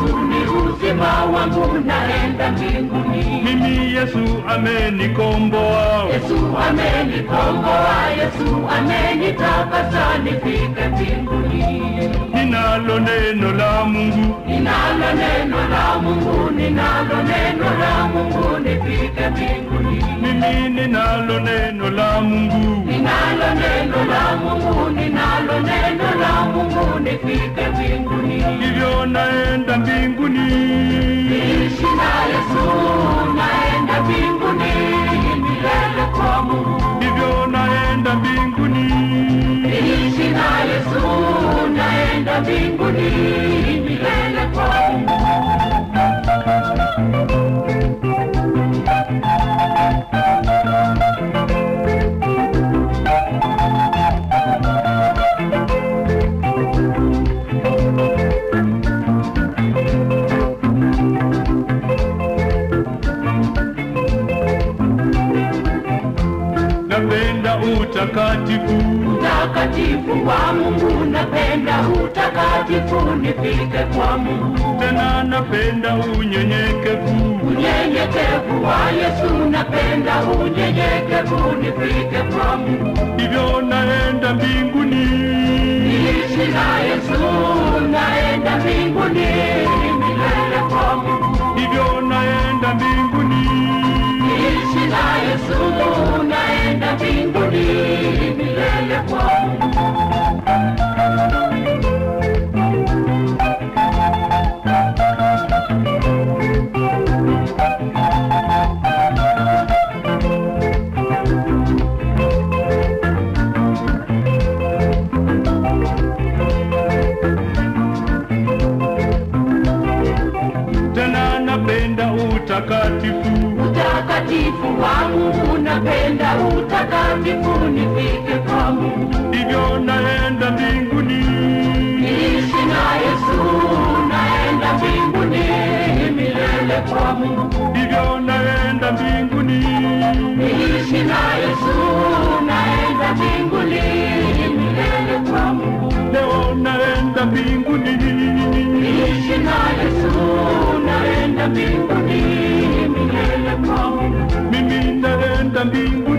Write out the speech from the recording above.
Yesu ni uzima wangu, naenda mbinguni. Mimi Yesu amenikomboa, Yesu amenikomboa, Yesu amenitakasa nifike mbinguni. Ninalo neno la Mungu, ninalo neno la Mungu, ninalo neno la Mungu nifike mbinguni. Mimi ninalo neno la Mungu, ninalo neno la Mungu, ninalo neno la Mungu nifike mbinguni. Hivyo naenda mbinguni, niishi na Yesu, naenda mbinguni milele kwa Mungu. Hivyo naenda mbinguni, niishi na Yesu, naenda mbinguni milele kwa Mungu. Napenda utakatifu, utakatifu wa Mungu, napenda utakatifu nifike kwa Mungu. Tena napenda unyenyekevu, unyenyekevu wa Yesu, napenda unyenyekevu nifike kwa Mungu. Hivyo naenda mbinguni, niishi na Yesu, naenda mbinguni milele kwa Mungu. Hivyo naenda mbinguni, niishi na Yesu, naenda mbinguni milele kwa Mungu. Tena napenda utakatifu, utakatifu wa Mungu, napenda utakatifu nifike kwa Mungu. Hivyo naenda mbinguni, niishi na Yesu, naenda mbinguni milele kwa Mungu. Hivyo naenda mbinguni, niishi na Yesu, naenda mbinguni milele kwa Mungu. leo naenda mbinguni, niishi na Yesu, naenda mbinguni milele kwa Mungu. mimi naenda mbinguni.